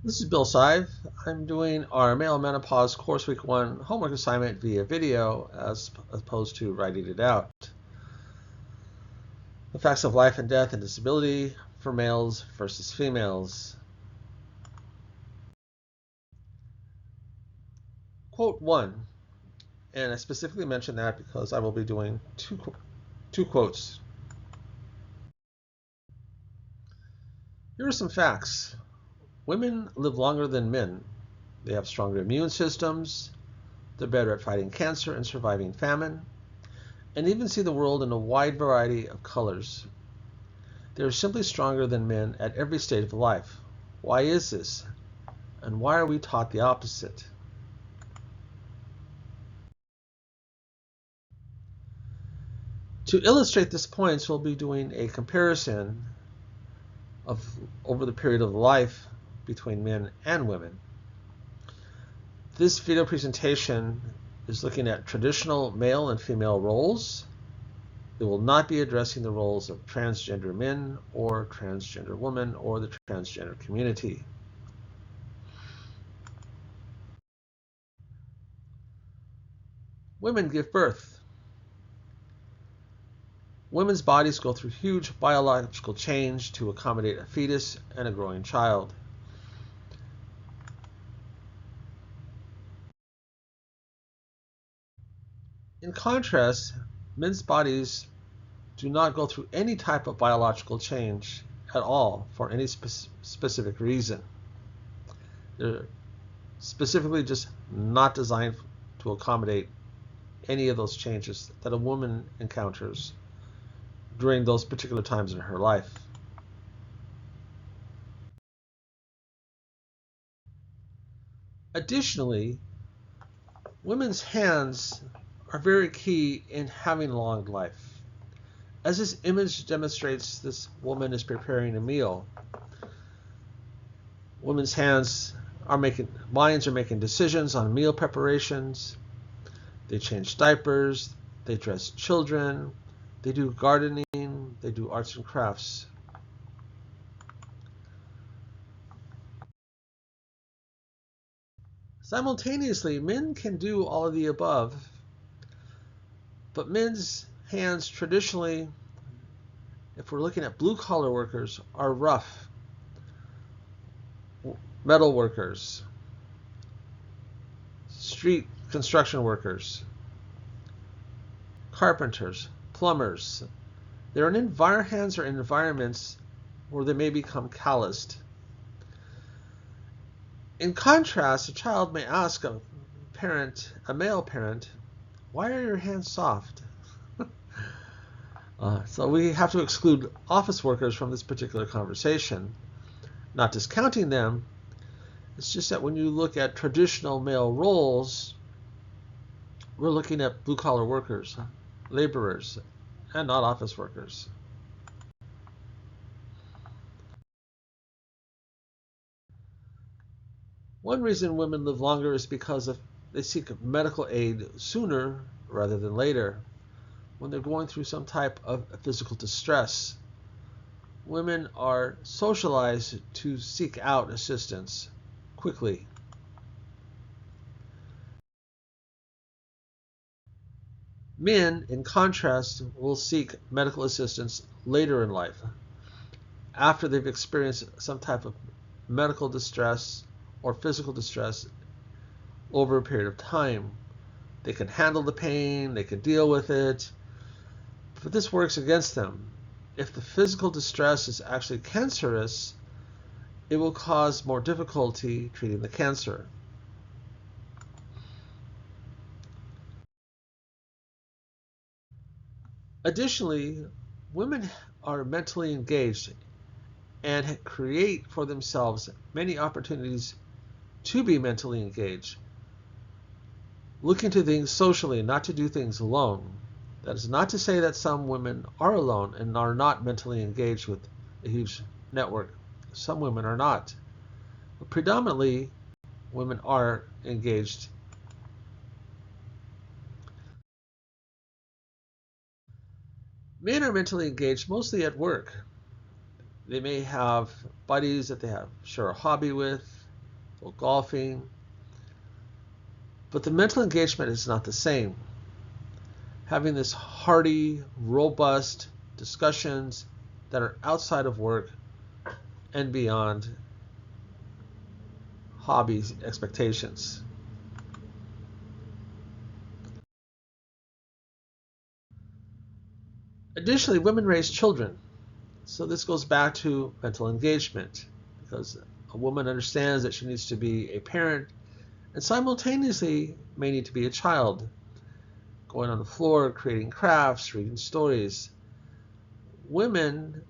This is Bill Sive. I'm doing our male menopause course week 1 homework assignment via video as opposed to writing it out. The facts of life and death and disability for males versus females. Quote 1, and I specifically mention that because I will be doing two quotes. Here are some facts. Women live longer than men. They have stronger immune systems. They're better at fighting cancer and surviving famine, and even see the world in a wide variety of colors. They are simply stronger than men at every stage of life. Why is this? And why are we taught the opposite? To illustrate this point, we'll be doing a comparison of over the period of life between men and women. This video presentation is looking at traditional male and female roles. It will not be addressing the roles of transgender men or transgender women or the transgender community. Women give birth. Women's bodies go through huge biological change to accommodate a fetus and a growing child. In contrast, men's bodies do not go through any type of biological change at all for any specific reason. They're specifically just not designed to accommodate any of those changes that a woman encounters during those particular times in her life. Additionally, women's hands are very key in having a long life. As this image demonstrates, this woman is preparing a meal. Women's minds are making decisions on meal preparations. They change diapers, they dress children, they do gardening, they do arts and crafts. Simultaneously, men can do all of the above, but men's hands traditionally, if we're looking at blue-collar workers, are rough. Metal workers, street construction workers, carpenters, plumbers. Hands are in environments where they may become calloused. In contrast, a child may ask a male parent, why are your hands soft? So we have to exclude office workers from this particular conversation. Not discounting them, it's just that when you look at traditional male roles, we're looking at blue-collar workers, laborers, and not office workers. One reason women live longer is because they seek medical aid sooner rather than later. When they're going through some type of physical distress, women are socialized to seek out assistance quickly. Men, in contrast, will seek medical assistance later in life, after they've experienced some type of medical distress or physical distress over a period of time. They can handle the pain, they can deal with it, but this works against them. If the physical distress is actually cancerous, it will cause more difficulty treating the cancer. Additionally, women are mentally engaged and create for themselves many opportunities to be mentally engaged, looking to things socially, not to do things alone. That is not to say that some women are alone and are not mentally engaged with a huge network. Some women are not. But predominantly, women are engaged. Men are mentally engaged mostly at work. They may have buddies that they share a hobby with. go golfing. But the mental engagement is not the same. Having this hearty, robust discussions that are outside of work and beyond hobbies, expectations. Additionally, women raise children. So this goes back to mental engagement because a woman understands that she needs to be a parent and simultaneously may need to be a child, going on the floor, creating crafts, reading stories. Women,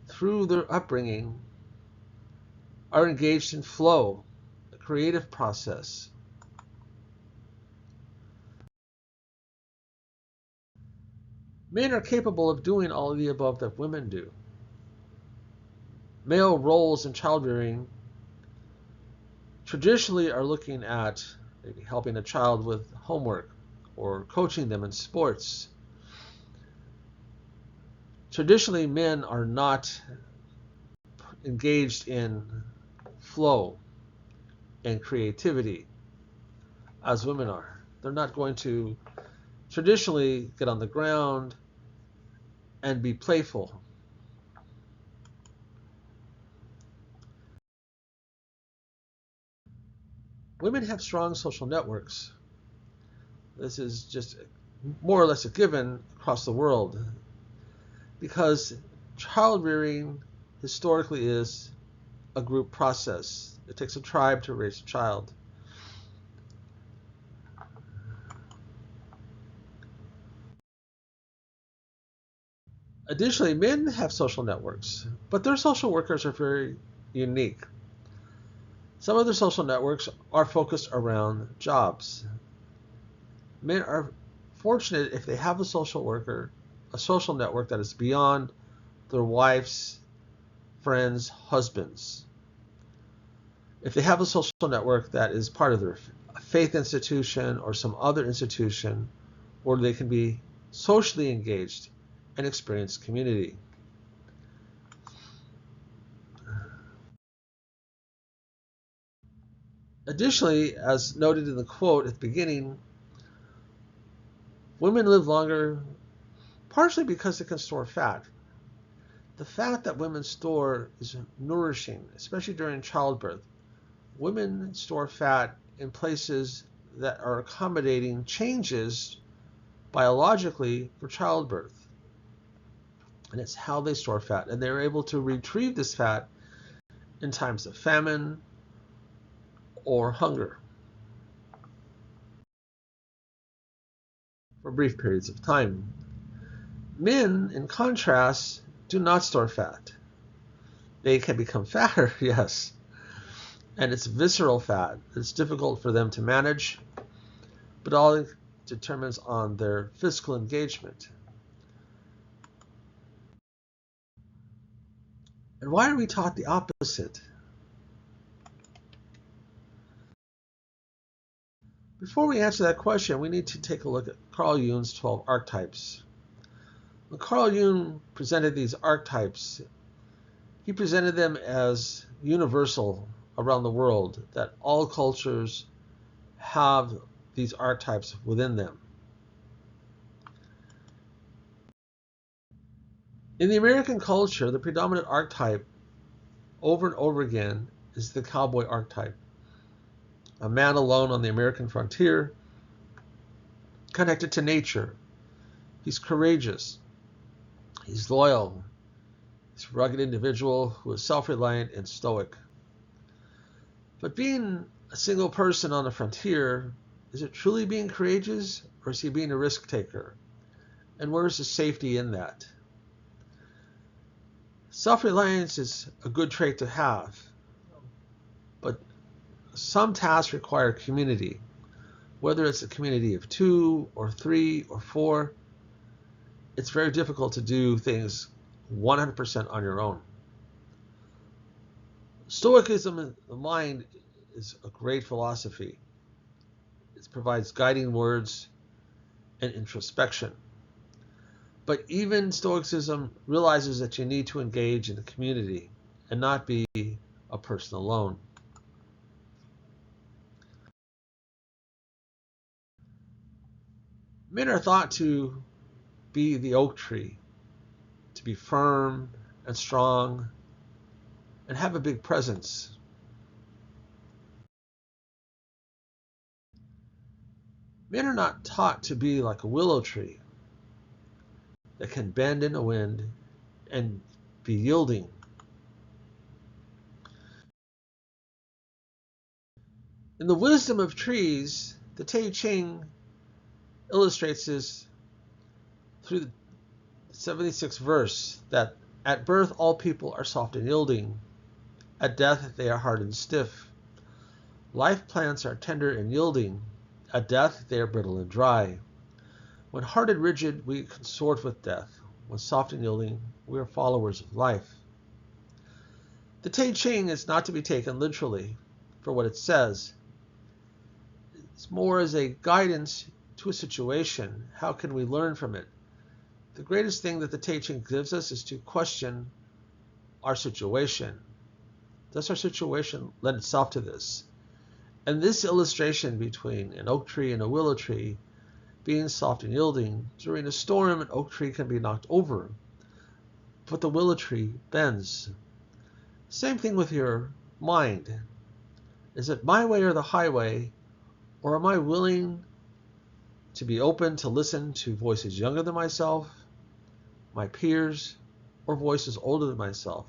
through their upbringing, are engaged in flow, a creative process. Men are capable of doing all of the above that women do. Male roles in childbearing traditionally are looking at maybe helping a child with homework or coaching them in sports. Traditionally, men are not engaged in flow and creativity as women are. They're not going to traditionally get on the ground and be playful. Women have strong social networks. This is just more or less a given across the world because child rearing historically is a group process. It takes a tribe to raise a child. Additionally, men have social networks, but their social workers are very unique. Some of their social networks are focused around jobs. Men are fortunate if they have a social worker, a social network that is beyond their wives, friends, husbands. If they have a social network that is part of their faith institution or some other institution where they can be socially engaged and experience community. Additionally, as noted in the quote at the beginning, women live longer partially because they can store fat. The fat that women store is nourishing, especially during childbirth. Women store fat in places that are accommodating changes biologically for childbirth. And it's how they store fat. And they're able to retrieve this fat in times of famine or hunger for brief periods of time. Men, in contrast, do not store fat. They can become fatter, yes, and it's visceral fat. It's difficult for them to manage, but all it determines on their physical engagement. And why are we taught the opposite? Before we answer that question, we need to take a look at Carl Jung's 12 archetypes. When Carl Jung presented these archetypes, he presented them as universal around the world, that all cultures have these archetypes within them. In the American culture, the predominant archetype over and over again is the cowboy archetype. A man alone on the American frontier, connected to nature. He's courageous. He's loyal. He's a rugged individual who is self-reliant and stoic. But being a single person on the frontier, is it truly being courageous or is he being a risk taker? And where is the safety in that? Self-reliance is a good trait to have, but some tasks require community. Whether it's a community of 2 or 3 or 4, it's very difficult to do things 100% on your own. Stoicism in the mind is a great philosophy. It provides guiding words and introspection. But even Stoicism realizes that you need to engage in a community and not be a person alone. Men are thought to be the oak tree, to be firm and strong and have a big presence. Men are not taught to be like a willow tree that can bend in the wind and be yielding. In the wisdom of trees, the Tai Ching illustrates this through the 76th verse that at birth all people are soft and yielding. At death they are hard and stiff. Life plants are tender and yielding. At death they are brittle and dry. When hard and rigid, we consort with death. When soft and yielding, we are followers of life. The Tai Ching is not to be taken literally for what it says. It's more as a guidance to a situation. How can we learn from it? The greatest thing that the Tai Ching gives us is to question our situation. Does our situation lend itself to this? And this illustration between an oak tree and a willow tree being soft and yielding, during a storm, an oak tree can be knocked over, but the willow tree bends. Same thing with your mind. Is it my way or the highway, or am I willing to be open to listen to voices younger than myself, my peers, or voices older than myself?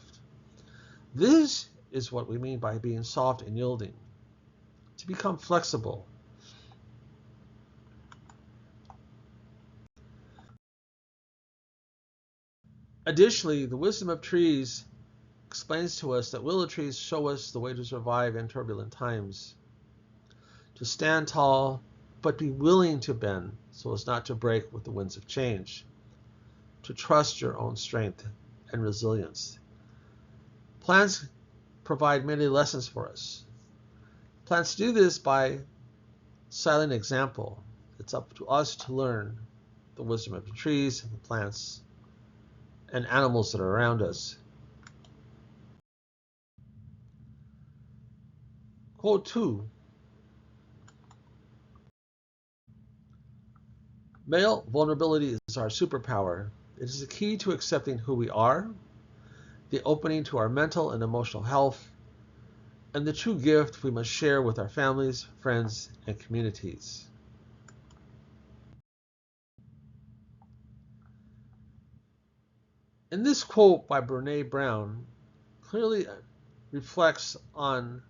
This is what we mean by being soft and yielding, to become flexible. Additionally, the wisdom of trees explains to us that willow trees show us the way to survive in turbulent times, to stand tall, but be willing to bend so as not to break with the winds of change, to trust your own strength and resilience. Plants provide many lessons for us. Plants do this by silent example. It's up to us to learn the wisdom of the trees, the plants, and animals that are around us. Quote 2. Male vulnerability is our superpower. It is the key to accepting who we are, the opening to our mental and emotional health, and the true gift we must share with our families, friends, and communities. In this quote by Brene Brown, clearly reflects on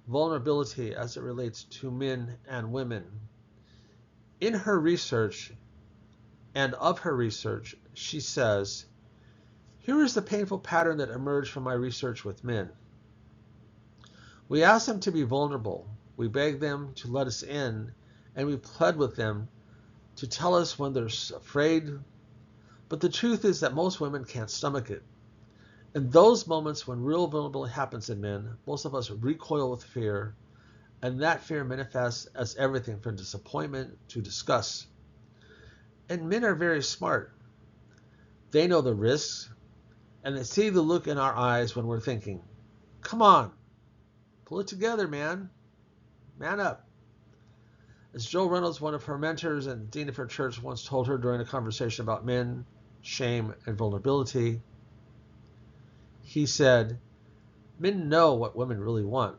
vulnerability as it relates to men and women. In her research, and of her research, she says, "Here is the painful pattern that emerged from my research with men. We ask them to be vulnerable. We beg them to let us in, and we plead with them to tell us when they're afraid. But the truth is that most women can't stomach it. In those moments when real vulnerability happens in men, most of us recoil with fear, and that fear manifests as everything from disappointment to disgust. And men are very smart. They know the risks, and they see the look in our eyes when we're thinking, 'Come on, pull it together, man. Man up.' As Joe Reynolds, one of her mentors and dean of her church, once told her during a conversation about men, shame, and vulnerability, he said, 'Men know what women really want.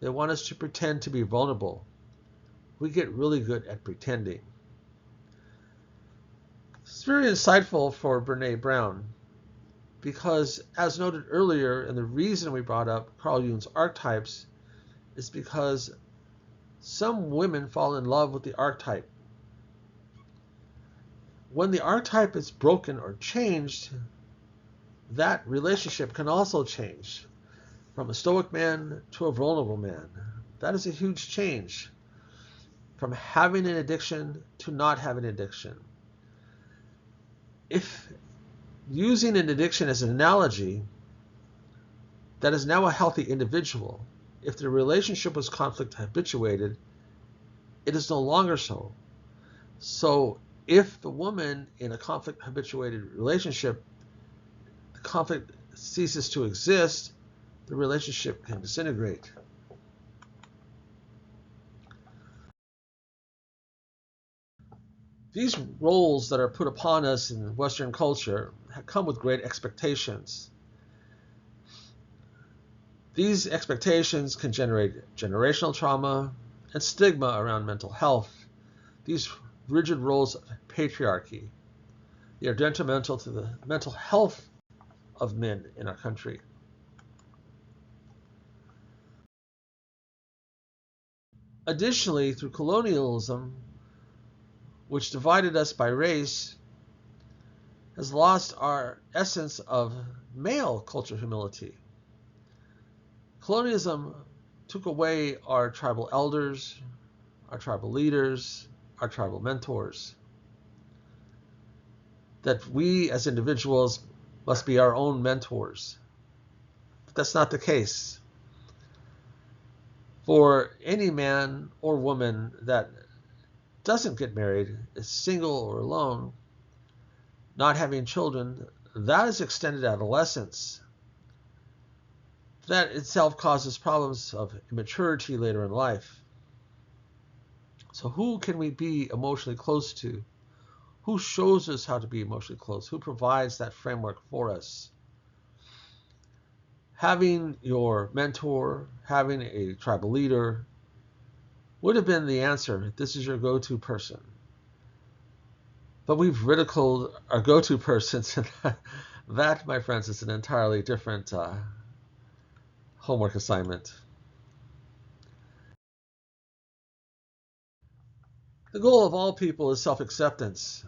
They want us to pretend to be vulnerable. We get really good at pretending.'" It's very insightful for Brene Brown because, as noted earlier, and the reason we brought up Carl Jung's archetypes is because some women fall in love with the archetype. When the archetype is broken or changed, that relationship can also change from a stoic man to a vulnerable man. That is a huge change from having an addiction to not having an addiction. If using an addiction as an analogy, that is now a healthy individual. If the relationship was conflict habituated, it is no longer so. So if the woman in a conflict habituated relationship, the conflict ceases to exist, the relationship can disintegrate. These roles that are put upon us in Western culture come with great expectations. These expectations can generate generational trauma and stigma around mental health. These rigid roles of patriarchy, they are detrimental to the mental health of men in our country. Additionally, through colonialism, which divided us by race, has lost our essence of male cultural humility. Colonialism took away our tribal elders, our tribal leaders, our tribal mentors. That we as individuals must be our own mentors. But that's not the case. For any man or woman that doesn't get married, is single or alone, not having children, that is extended adolescence. That itself causes problems of immaturity later in life. So who can we be emotionally close to? Who shows us how to be emotionally close? Who provides that framework for us? Having your mentor, having a tribal leader would have been the answer. This is your go-to person. But we've ridiculed our go-to persons, and that, my friends, is an entirely different homework assignment. The goal of all people is self-acceptance.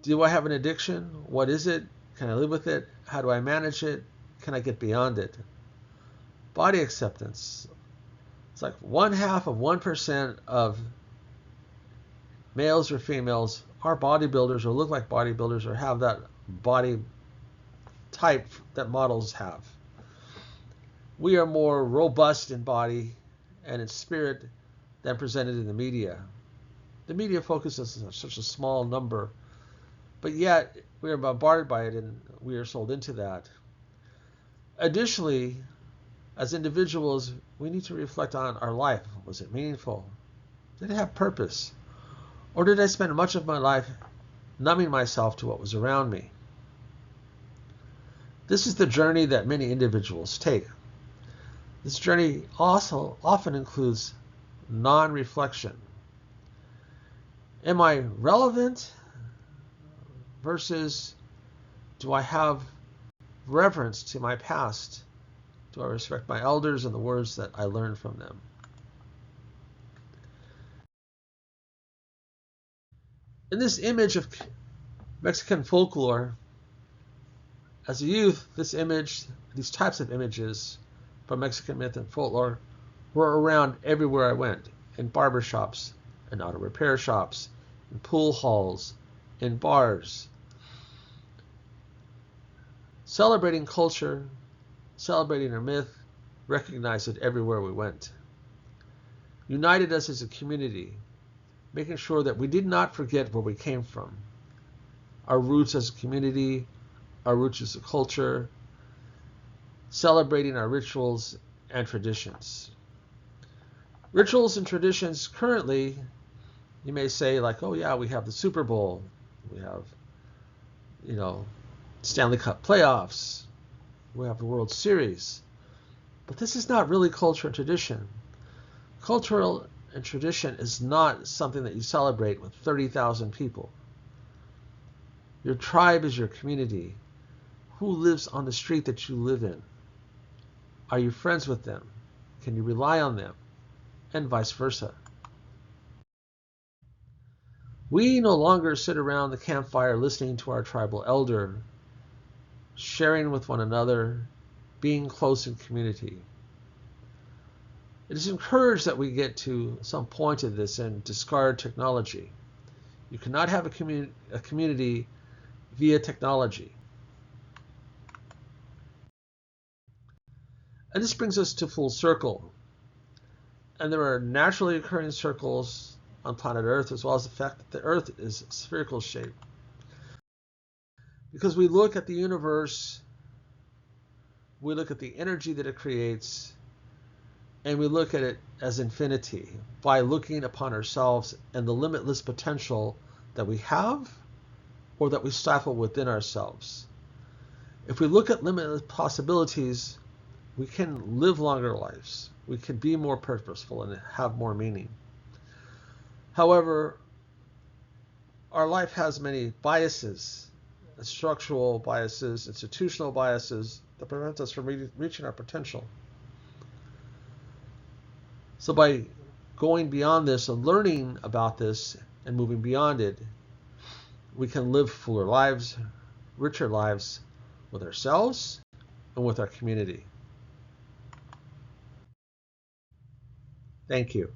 Do I have an addiction? What is it? Can I live with it? How do I manage it? Can I get beyond it? Body acceptance. It's like 0.5% of males or females are bodybuilders or look like bodybuilders or have that body type that models have. We are more robust in body and in spirit than presented in the media. The media focuses on such a small number, but yet we are bombarded by it and we are sold into that. Additionally, as individuals, we need to reflect on our life. Was it meaningful? Did it have purpose? Or did I spend much of my life numbing myself to what was around me? This is the journey that many individuals take. This journey also often includes non-reflection. Am I relevant versus do I have reverence to my past? Do I respect my elders and the words that I learned from them? In this image of Mexican folklore, as a youth, these types of images from Mexican myth and folklore were around everywhere I went, in barber shops, in auto repair shops, in pool halls, in bars. Celebrating culture, celebrating our myth, recognized it everywhere we went. United us as a community, making sure that we did not forget where we came from. Our roots as a community, our roots as a culture, celebrating our rituals and traditions. Rituals and traditions currently, you may say like, oh yeah, we have the Super Bowl, we have, Stanley Cup playoffs, we have the World Series. But this is not really culture and tradition. Cultural and tradition is not something that you celebrate with 30,000 people. Your tribe is your community. Who lives on the street that you live in? Are you friends with them? Can you rely on them? And vice versa. We no longer sit around the campfire listening to our tribal elder, sharing with one another, being close in community. It is encouraged that we get to some point of this and discard technology. You cannot have a community via technology. And this brings us to full circle. And there are naturally occurring circles on planet Earth, as well as the fact that the Earth is spherical shape. Because we look at the universe, we look at the energy that it creates, and we look at it as infinity by looking upon ourselves and the limitless potential that we have or that we stifle within ourselves. If we look at limitless possibilities, we can live longer lives. We can be more purposeful and have more meaning. However, our life has many biases, structural biases, institutional biases that prevent us from reaching our potential. So by going beyond this and learning about this and moving beyond it, we can live fuller lives, richer lives with ourselves and with our community. Thank you.